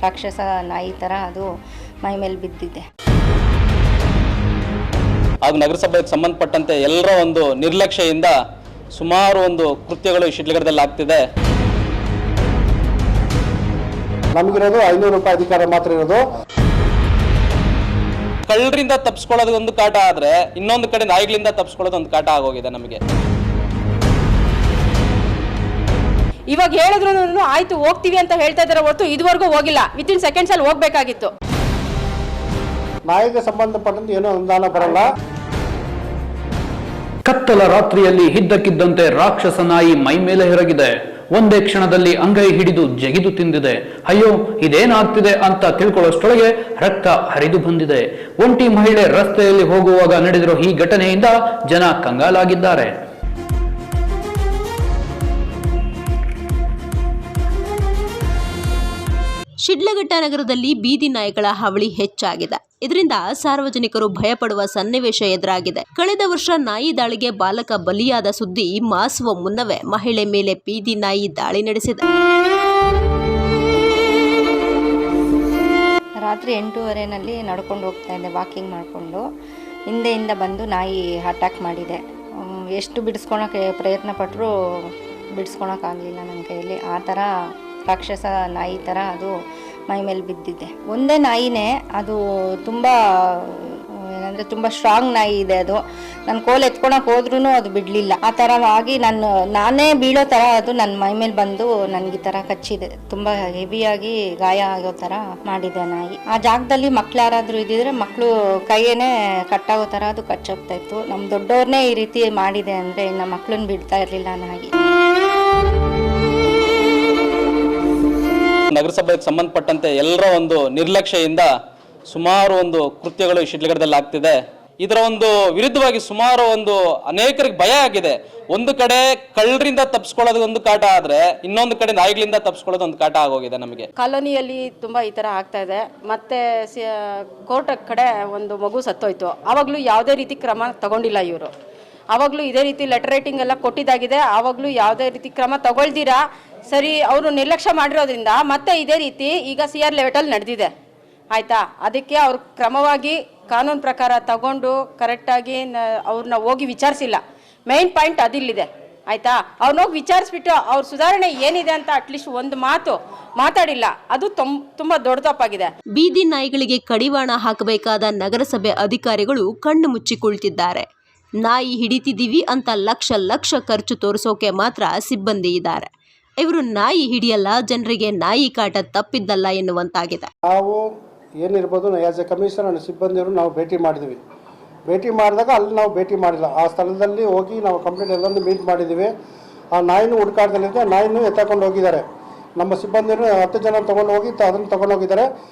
ರಾಕ್ಷಸ ನಾಯಿ ಥರ ಅದು ಮೈ ಮೇಲೆ ಬಿದ್ದಿದೆ. ಹಾಗೂ ನಗರಸಭೆಗೆ ಸಂಬಂಧಪಟ್ಟಂತೆ ಎಲ್ಲರ ಒಂದು ನಿರ್ಲಕ್ಷ್ಯದಿಂದ ಸುಮಾರು ಒಂದು ಕೃತ್ಯಗಳು ಶಿಡ್ಲಘಟ್ಟದಲ್ಲಿ ಆಗ್ತಿದೆ. ನಮಗಿರೋದು 500 ರೂಪಾಯಿ ಅಧಿಕಾರ ಮಾತ್ರ ಇರೋದು. ಕಳ್ಳರಿಂದ ತಪ್ಪಿಸ್ಕೊಳ್ಳೋದು ಒಂದು ಕಾಟ ಆದ್ರೆ ಇನ್ನೊಂದು ಕಡೆ ನಾಯಿಗಳಿಂದ ತಪ್ಪಿಸ್ಕೊಳ್ಳೋದು ಒಂದು ಕಾಟ ಆಗೋಗಿದೆ ನಮಗೆ. ಇವಾಗ ಹೇಳಿದ್ರು ಆಯ್ತು ಹೋಗ್ತೀವಿ ಅಂತ ಹೇಳ್ತಾ ಇದ್ದಾರೆ ಹೊರತು ಇದುವರೆಗೂ ಹೋಗಿಲ್ಲ. ವಿತಿನ್ ಸೆಕೆಂಡ್ಸ್ ಅಲ್ಲಿ ಹೋಗ್ಬೇಕಾಗಿತ್ತು. ನಾಯಿಗೆ ಸಂಬಂಧಪಟ್ಟಂತೆ ಏನೋ ಅನುದಾನ ಬರಲ್ಲ. ಕತ್ತಲ ರಾತ್ರಿಯಲ್ಲಿ ಇದ್ದಕ್ಕಿದ್ದಂತೆ ರಾಕ್ಷಸ ನಾಯಿ ಮೈ ಮೇಲೆ ಎರಗಿದೆ. ಒಂದೇ ಕ್ಷಣದಲ್ಲಿ ಅಂಗೈ ಹಿಡಿದು ಜಗಿದು ತಿಂದಿದೆ. ಅಯ್ಯೋ ಇದೇನಾಗ್ತಿದೆ ಅಂತ ತಿಳ್ಕೊಳ್ಳೋಷ್ಟೊಳಗೆ ರಕ್ತ ಹರಿದು ಬಂದಿದೆ. ಒಂಟಿ ಮಹಿಳೆ ರಸ್ತೆಯಲ್ಲಿ ಹೋಗುವಾಗ ನಡೆದಿರೋ ಈ ಘಟನೆಯಿಂದ ಜನ ಕಂಗಾಲಾಗಿದ್ದಾರೆ. ಶಿಡ್ಲಘಟ್ಟ ನಗರದಲ್ಲಿ ಬೀದಿ ನಾಯಿಗಳ ಹಾವಳಿ ಹೆಚ್ಚಾಗಿದೆ. ಇದರಿಂದ ಸಾರ್ವಜನಿಕರು ಭಯಪಡುವ ಸನ್ನಿವೇಶ ಎದುರಾಗಿದೆ. ಕಳೆದ ವರ್ಷ ನಾಯಿ ದಾಳಿಗೆ ಬಾಲಕ ಬಲಿಯಾದ ಸುದ್ದಿ ಮಾಸುವ ಮುನ್ನವೇ ಮಹಿಳೆ ಮೇಲೆ ಬೀದಿ ನಾಯಿ ದಾಳಿ ನಡೆಸಿದೆ. ರಾತ್ರಿ 8:30ನಲ್ಲಿ ನಡ್ಕೊಂಡು ಹೋಗ್ತಾ ಇದ್ದೆ, ವಾಕಿಂಗ್ ಮಾಡಿಕೊಂಡು. ಹಿಂದೆಯಿಂದ ಬಂದು ನಾಯಿ ಅಟ್ಯಾಕ್ ಮಾಡಿದೆ. ಎಷ್ಟು ಬಿಡಿಸ್ಕೊಳಕ್ಕೆ ಪ್ರಯತ್ನ ಪಟ್ಟರು ಬಿಡಿಸ್ಕೊಳಕ್ಕಾಗಲಿಲ್ಲ ನನ್ನ ಕೈಯಲ್ಲಿ. ಆ ಥರ ರಾಕ್ಷಸ ನಾಯಿ ಥರ ಅದು ಮೈ ಮೇಲೆ ಬಿದ್ದಿದೆ. ಒಂದೇ ನಾಯಿನೇ, ಅದು ತುಂಬ ಏನಂದರೆ ತುಂಬ ಸ್ಟ್ರಾಂಗ್ ನಾಯಿ ಇದೆ. ಅದು ನಾನು ಕೋಲ್ ಎತ್ಕೊಳಕ್ಕೆ ಹೋದ್ರೂ ಅದು ಬಿಡಲಿಲ್ಲ. ಆ ಥರವಾಗಿ ನಾನೇ ಬೀಳೋ ಥರ ಅದು ನನ್ನ ಮೈ ಮೇಲೆ ಬಂದು ನನಗೆ ಈ ಥರ ಕಚ್ಚಿದೆ. ತುಂಬ ಹೆವಿಯಾಗಿ ಗಾಯ ಆಗೋ ಥರ ಮಾಡಿದೆ ನಾಯಿ. ಆ ಜಾಗದಲ್ಲಿ ಮಕ್ಳು ಯಾರಾದರೂ ಇದ್ದಿದ್ರೆ ಮಕ್ಕಳು ಕೈಯೇ ಕಟ್ಟಾಗೋ ಥರ ಅದು ಕಚ್ಚೋಗ್ತಾ ಇತ್ತು. ನಮ್ಮ ದೊಡ್ಡವ್ರನ್ನೇ ಈ ರೀತಿ ಮಾಡಿದೆ ಅಂದರೆ ಇನ್ನು ಮಕ್ಕಳನ್ನ ಬಿಡ್ತಾ ಇರಲಿಲ್ಲ ನಾಯಿ. ನಗರಸಭೆಗೆ ಸಂಬಂಧಪಟ್ಟಂತೆ ಎಲ್ಲರ ಒಂದು ನಿರ್ಲಕ್ಷ್ಯದಿಂದ ಸುಮಾರು ಒಂದು ಕೃತ್ಯಗಳು ಶಿಡ್ಲಘಟ್ಟದಲ್ಲಿ ಆಗ್ತಿದೆ. ಇದರ ಒಂದು ವಿರುದ್ಧವಾಗಿ ಸುಮಾರು ಒಂದು ಅನೇಕರಿಗೆ ಭಯ ಆಗಿದೆ. ಒಂದು ಕಡೆ ಕಳ್ಳರಿಂದ ತಪ್ಪಿಸ್ಕೊಳ್ಳೋದು ಒಂದು ಕಾಟ ಆದ್ರೆ ಇನ್ನೊಂದು ಕಡೆ ನಾಯಿಗಳಿಂದ ತಪ್ಪಿಸ್ಕೊಳ್ಳೋದು ಒಂದು ಕಾಟ ಆಗೋಗಿದೆ ನಮಗೆ. ಕಾಲೋನಿಯಲ್ಲಿ ತುಂಬ ಈ ಥರ ಆಗ್ತಾ ಇದೆ. ಮತ್ತೆ ಕೋರ್ಟ್ ಕಡೆ ಒಂದು ಮಗು ಸತ್ತೋಯ್ತು. ಆವಾಗಲೂ ಯಾವುದೇ ರೀತಿ ಕ್ರಮ ತಗೊಂಡಿಲ್ಲ ಇವರು. ಆವಾಗಲೂ ಇದೇ ರೀತಿ ಲೆಟರ್ ರೈಟಿಂಗ್ ಎಲ್ಲ ಕೊಟ್ಟಿದ್ದಾಗಿದೆ. ಆವಾಗಲೂ ಯಾವುದೇ ರೀತಿ ಕ್ರಮ ತಗೊಳ್ದಿರಾ ಸರಿ ಅವರು ನಿರ್ಲಕ್ಷ್ಯ ಮಾಡಿರೋದ್ರಿಂದ ಮತ್ತೆ ಇದೇ ರೀತಿ ಈಗ CR ಲೆವೆಟಲ್ಲಿ ನಡೆದಿದೆ. ಆಯಿತಾ, ಅದಕ್ಕೆ ಅವ್ರು ಕ್ರಮವಾಗಿ ಕಾನೂನು ಪ್ರಕಾರ ತಗೊಂಡು ಕರೆಕ್ಟಾಗಿ ಅವ್ರನ್ನ ಹೋಗಿ ವಿಚಾರಿಸಿಲ್ಲ. Main point ಅದಿಲ್ಲಿದೆ. ಆಯಿತಾ, ಅವ್ರನ್ನ ಹೋಗಿ ವಿಚಾರಿಸ್ಬಿಟ್ಟು ಅವ್ರ ಸುಧಾರಣೆ ಏನಿದೆ ಅಂತ ಅಟ್ಲೀಸ್ಟ್ ಒಂದು ಮಾತು ಮಾತಾಡಿಲ್ಲ. ಅದು ತುಂಬ ದೊಡ್ಡ ತಪ್ಪಾಗಿದೆ. ಬೀದಿ ನಾಯಿಗಳಿಗೆ ಕಡಿವಾಣ ಹಾಕಬೇಕಾದ ನಗರಸಭೆ ಅಧಿಕಾರಿಗಳು ಕಣ್ಣು ಮುಚ್ಚಿ ಕುಳಿತಿದ್ದಾರೆ. ನಾಯಿ ಹಿಡಿತಿದ್ದೀವಿ ಅಂತ ಲಕ್ಷ ಖರ್ಚು ತೋರಿಸೋಕೆ ಮಾತ್ರ ಸಿಬ್ಬಂದಿ ಇದ್ದಾರೆ. ಇವರು ನಾಯಿ ಹಿಡಿಯಲ್ಲ, ಜನರಿಗೆ ನಾಯಿ ಕಾಟ ತಪ್ಪಿದ್ದಲ್ಲ ಎನ್ನುವಂತಾಗಿದೆ. ನಾವು ಏನಿರ್ಬೋದು, ಆ್ಯಸ್ ಎ ಕಮಿಷನರ್ ಅಂಡ್ ಸಿಬ್ಬಂದಿಯವರು ನಾವು ಭೇಟಿ ಮಾಡಿದ್ವಿ. ಭೇಟಿ ಮಾಡಿದಾಗ ಅಲ್ಲಿ ನಾವು ಭೇಟಿ ಮಾಡಿಲ್ಲ. ಆ ಸ್ಥಳದಲ್ಲಿ ಹೋಗಿ ನಾವು ಕಂಪ್ಲೇಂಟ್ ಎಲ್ಲರೂ ಮೀಟ್ ಮಾಡಿದ್ದೀವಿ. ಆ ನಾಯಿನೂ ಹುಡುಕಾಟದಲ್ಲಿದೆ. ನಾಯಿನೂ ಎತ್ತಕೊಂಡು ಹೋಗಿದ್ದಾರೆ. ನಮ್ಮ ಸಿಬ್ಬಂದಿಯವರು 10 ಜನ ತೊಗೊಂಡು ಹೋಗಿ ಅದನ್ನು ತೊಗೊಂಡು ಹೋಗಿದ್ದಾರೆ.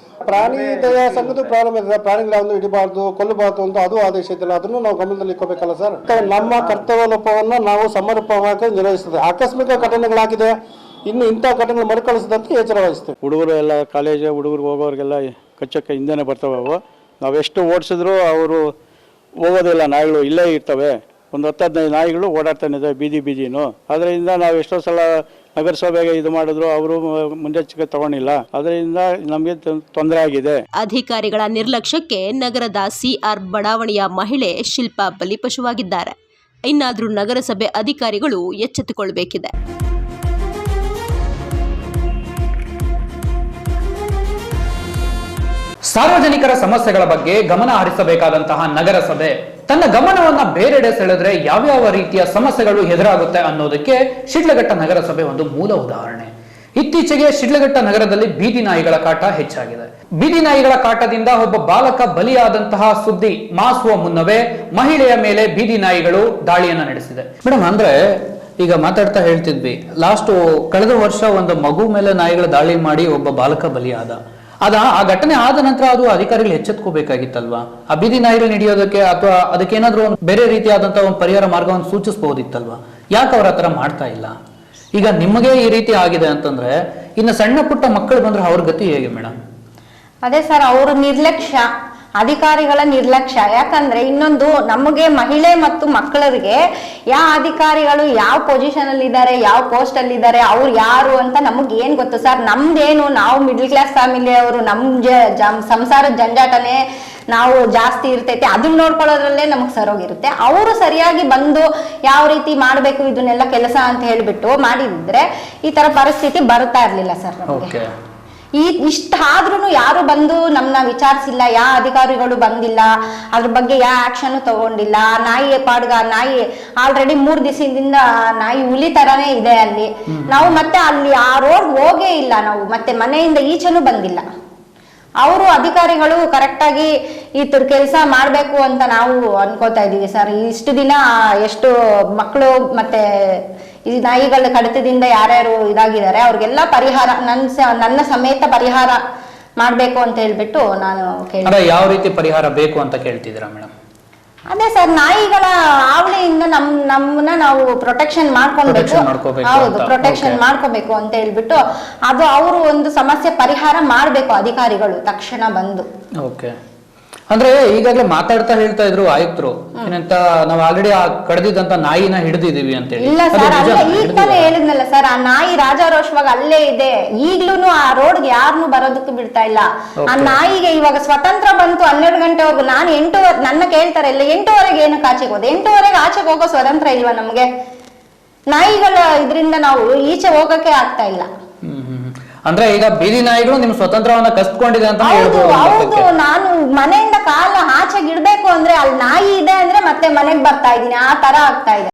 ಪ್ರಾಣಿ ದಯಾ ಸಂಘದ ಪ್ರಾಬ್ಲಮ್ ಇದೆ. ಪ್ರಾಣಿಗಳನ್ನು ಹಿಡಿಬಾರ್ದು, ಕೊಲ್ಲಬಾರ್ದು ಅಂತ ಅದು ಆದೇಶ ಇದೆಯಲ್ಲ, ಅದನ್ನು ನಾವು ಗಮನದಲ್ಲಿ ಇಟ್ಕೋಬೇಕಲ್ಲ ಸರ್. ನಮ್ಮ ಕರ್ತವ್ಯ ಲೋಪವನ್ನು ನಾವು ಸಮರ್ಪಕವಾಗಿ ನಿರ್ವಹಿಸ್ತದೆ. ಆಕಸ್ಮಿಕ ಘಟನೆಗಳಾಗಿದೆ, ಇನ್ನು ಇಂಥ ಘಟನೆಗಳು ಮರುಕಳಿಸದಂತೆ ಎಚ್ಚರ ವಹಿಸ್ತೇವೆ. ಹುಡುಗರು ಎಲ್ಲ ಕಾಲೇಜ್ ಹುಡುಗರು ಹೋಗೋರಿಗೆಲ್ಲ ಕಚ್ಚಕ್ಕೆ ಹಿಂದೆನೇ ಬರ್ತವೆ. ಅವು ನಾವೆಷ್ಟು ಓಡಿಸಿದ್ರು ಅವರು ಹೋಗೋದಿಲ್ಲ. ನಾಯಿಗಳು ಇಲ್ಲೇ ಇರ್ತವೆ. ಒಂದು 10-15 ನಾಯಿಗಳು ಓಡಾಡ್ತಾನೆ ಇದೆ ಬೀದಿನೂ. ಅದರಿಂದ ನಾವು ಎಷ್ಟೋ ಸಲ ನಗರಸಭೆಗೆ ಇದು ಮಾಡಿದ್ರು, ಅವರು ಮುನ್ನೆಚ್ಚರಿಕೆ ತಗೊಂಡಿಲ್ಲ. ಅದರಿಂದ ನಮಗೆ ತೊಂದರೆ ಆಗಿದೆ. ಅಧಿಕಾರಿಗಳ ನಿರ್ಲಕ್ಷ್ಯಕ್ಕೆ ನಗರದ CR ಬಡಾವಣೆಯ ಮಹಿಳೆ ಶಿಲ್ಪಾ ಬಲಿಪಶುವಾಗಿದ್ದಾರೆ. ಇನ್ನಾದರೂ ನಗರಸಭೆ ಅಧಿಕಾರಿಗಳು ಎಚ್ಚೆತ್ತುಕೊಳ್ಳಬೇಕಿದೆ. ಸಾರ್ವಜನಿಕರ ಸಮಸ್ಯೆಗಳ ಬಗ್ಗೆ ಗಮನ ಹರಿಸಬೇಕಾದಂತಹ ನಗರಸಭೆ ತನ್ನ ಗಮನವನ್ನ ಬೇರೆಡೆ ಸೆಳೆದ್ರೆ ಯಾವ್ಯಾವ ರೀತಿಯ ಸಮಸ್ಯೆಗಳು ಎದುರಾಗುತ್ತೆ ಅನ್ನೋದಕ್ಕೆ ಶಿಡ್ಲಘಟ್ಟ ನಗರಸಭೆ ಒಂದು ಮೂಲ ಉದಾಹರಣೆ. ಇತ್ತೀಚೆಗೆ ಶಿಡ್ಲಘಟ್ಟ ನಗರದಲ್ಲಿ ಬೀದಿ ನಾಯಿಗಳ ಕಾಟ ಹೆಚ್ಚಾಗಿದೆ. ಬೀದಿ ನಾಯಿಗಳ ಕಾಟದಿಂದ ಒಬ್ಬ ಬಾಲಕ ಬಲಿಯಾದಂತಹ ಸುದ್ದಿ ಮಾಸುವ ಮುನ್ನವೇ ಮಹಿಳೆಯ ಮೇಲೆ ಬೀದಿ ನಾಯಿಗಳು ದಾಳಿಯನ್ನ ನಡೆಸಿದೆ. ಮೇಡಮ್, ಅಂದ್ರೆ ಈಗ ಮಾತಾಡ್ತಾ ಹೇಳ್ತಿದ್ವಿ, ಕಳೆದ ವರ್ಷ ಒಂದು ಮಗು ಮೇಲೆ ನಾಯಿಗಳ ದಾಳಿ ಮಾಡಿ ಒಬ್ಬ ಬಾಲಕ ಬಲಿಯಾದ. ಆ ಘಟನೆ ಆದ ನಂತರ ಅದು ಅಧಿಕಾರಿಗಳು ಎಚ್ಚೆತ್ಕೋಬೇಕಾಗಿತ್ತಲ್ವಾ? ಆ ಬೀದಿ ನಾಯಿಗಳು ಹಿಡಿಯೋದಕ್ಕೆ ಅಥವಾ ಅದಕ್ಕೇನಾದ್ರೂ ಒಂದು ಬೇರೆ ರೀತಿಯಾದಂತಹ ಒಂದು ಪರಿಹಾರ ಮಾರ್ಗವನ್ನು ಸೂಚಿಸಬಹುದಿತ್ತಲ್ವಾ? ಯಾಕೆ ಅವ್ರ ಹತ್ರ ಮಾಡ್ತಾ ಇಲ್ಲ? ಈಗ ನಿಮಗೆ ಈ ರೀತಿ ಆಗಿದೆ ಅಂತಂದ್ರೆ ಇನ್ನು ಸಣ್ಣ ಪುಟ್ಟ ಮಕ್ಕಳು ಬಂದ್ರೆ ಅವ್ರ ಗತಿ ಹೇಗೆ ಮೇಡಮ್? ಅದೇ ಸರ್, ಅವ್ರ ನಿರ್ಲಕ್ಷ್ಯ. ಅಧಿಕಾರಿಗಳ ನಿರ್ಲಕ್ಷ್ಯ. ಯಾಕಂದ್ರೆ ಇನ್ನೊಂದು ನಮಗೆ ಮಹಿಳೆ ಮತ್ತು ಮಕ್ಕಳಿಗೆ ಯಾವ ಅಧಿಕಾರಿಗಳು ಯಾವ ಪೊಸಿಷನ್ ಅಲ್ಲಿ ಇದ್ದಾರೆ, ಯಾವ ಪೋಸ್ಟ್ ಅಲ್ಲಿ ಇದ್ದಾರೆ, ಅವ್ರು ಯಾರು ಅಂತ ನಮಗೆ ಏನ್ ಗೊತ್ತು ಸರ್? ನಮ್ದೇನು, ನಾವು ಮಿಡ್ಲ್ ಕ್ಲಾಸ್ ಫ್ಯಾಮಿಲಿ ಅವರು, ನಮ್ ಸಂಸಾರದ ಜಂಜಾಟನೆ ನಾವು ಜಾಸ್ತಿ ಇರ್ತೈತೆ, ಅದನ್ನ ನೋಡ್ಕೊಳ್ಳೋದ್ರಲ್ಲೇ ನಮಗ್ ಸರೋಗಿರುತ್ತೆ. ಅವರು ಸರಿಯಾಗಿ ಬಂದು ಯಾವ ರೀತಿ ಮಾಡ್ಬೇಕು ಇದನ್ನೆಲ್ಲ ಕೆಲಸ ಅಂತ ಹೇಳ್ಬಿಟ್ಟು ಮಾಡಿದ್ರೆ ಈ ತರ ಪರಿಸ್ಥಿತಿ ಬರ್ತಾ ಇರ್ಲಿಲ್ಲ ಸರ್ ನಮ್ಗೆ. ಇಷ್ಟಾದ್ರೂ ಯಾರು ಬಂದು ನಮ್ನ ವಿಚಾರಿಸಿಲ್ಲ, ಯಾವ ಅಧಿಕಾರಿಗಳು ಬಂದಿಲ್ಲ, ಅದ್ರ ಬಗ್ಗೆ ಯಾವ ಆಕ್ಷನ್ ತಗೊಂಡಿಲ್ಲ. ನಾಯಿ ಪಾಡ್ಗ ನಾಯಿ ಆಲ್ರೆಡಿ 3 ದಿವಸದಿಂದ ನಾಯಿ ಹುಲಿ ತರಾನೇ ಇದೆ ಅಲ್ಲಿ. ನಾವು ಮತ್ತೆ ಅಲ್ಲಿ ಆ ರೋಡ್ ಹೋಗೇ ಇಲ್ಲ, ನಾವು ಮತ್ತೆ ಮನೆಯಿಂದ ಈಚೆನೂ ಬಂದಿಲ್ಲ. ಅವರು ಅಧಿಕಾರಿಗಳು ಕರೆಕ್ಟಾಗಿ ಈ ತರ ಕೆಲಸ ಮಾಡಬೇಕು ಅಂತ ನಾವು ಅನ್ಕೋತಾ ಇದೀವಿ ಸರ್. ಇಷ್ಟು ದಿನ ಎಷ್ಟು ಮಕ್ಕಳು ಮತ್ತೆ ಈ ನಾಯಿಗಳ ಕಡಿತದಿಂದ ಯಾರ್ಯಾರು ಇದಾಗಿದ್ದಾರೆ ಅವ್ರಿಗೆಲ್ಲ ಪರಿಹಾರ ನನ್ನ ಸಮೇತ ಪರಿಹಾರ ಮಾಡ್ಬೇಕು ಅಂತ ಹೇಳ್ಬಿಟ್ಟು ನಾನು ಕೇಳಿ. ಯಾವ ರೀತಿ ಪರಿಹಾರ ಬೇಕು ಅಂತ ಕೇಳ್ತಿದ್ದೀರಾ ಮೇಡಮ್? ಅದೇ ಸರ್, ನಾಯಿಗಳ ಹಾವಳಿಯಿಂದ ನಮ್ಮನ್ನ ನಾವು ಪ್ರೊಟೆಕ್ಷನ್ ಮಾಡ್ಕೊಬೇಕು. ಹೌದು, ಪ್ರೊಟೆಕ್ಷನ್ ಮಾಡ್ಕೋಬೇಕು ಅಂತ ಹೇಳ್ಬಿಟ್ಟು ಅದು ಅವರು ಒಂದು ಸಮಸ್ಯೆ ಪರಿಹಾರ ಮಾಡ್ಬೇಕು ಅಧಿಕಾರಿಗಳು ತಕ್ಷಣ ಬಂದು. ಓಕೆ, ಅಂದ್ರೆ ಈಗಾಗಲೇ ಮಾತಾಡ್ತಾ ಹೇಳ್ತಾ ಇದ್ರು ಆಯುಕ್ತರು ಏನಂತ, ನಾವು ಆಲ್ರೆಡಿ ಆ ಕಡ್ದಿದ್ದಂತ ನಾಯಿನ ಹಿಡಿದಿದೀವಿ ಅಂತ ಹೇಳಿ. ಇಲ್ಲ ಸರ್, ಈಗ ತಾನೇ ಹೇಳಿದ್ನಲ್ಲ ಸರ್, ಆ ನಾಯಿ ರಾಜಾರೋಷವಾಗಿ ಅಲ್ಲೇ ಇದೆ. ಈಗ್ಲೂನು ಆ ರೋಡ್ಗೆ ಯಾರನ್ನು ಬರೋದಕ್ಕೆ ಬಿಡ್ತಾ ಇಲ್ಲ. ಆ ನಾಯಿಗೆ ಇವಾಗ ಸ್ವತಂತ್ರ ಬಂತು 12 ಗಂಟೆವರೆಗೂ. ನಾನು 8 ನನ್ನ ಕೇಳ್ತಾರೆ ಇಲ್ಲ 8ವರೆಗೆ ಏನಕ್ಕೆ ಆಚೆಗೆ ಹೋದೆ? 8ವರೆಗೆ ಆಚೆಗೆ ಹೋಗೋ ಸ್ವತಂತ್ರ ಇಲ್ವಾ ನಮ್ಗೆ? ನಾಯಿಗಳ ಇದರಿಂದ ನಾವು ಈಚೆ ಹೋಗಕ್ಕೆ ಆಗ್ತಾ ಇಲ್ಲ. ಅಂದ್ರೆ ಈಗ ಬೀದಿ ನಾಯಿಗಳು ನಿಮ್ ಸ್ವತಂತ್ರವನ್ನ ಕಸ್ಕೊಂಡಿದೆ ಅಂತ ಹೌದು. ನಾನು ಮನೆಯಿಂದ ಕಾಲ ಆಚೆಗೆ ಇಡ್ಬೇಕು ಅಂದ್ರೆ ಅಲ್ಲಿ ನಾಯಿ ಇದೆ ಅಂದ್ರೆ ಮತ್ತೆ ಮನೆಗ್ ಬರ್ತಾ ಇದೀನಿ, ಆ ತರ ಆಗ್ತಾ ಇದೆ.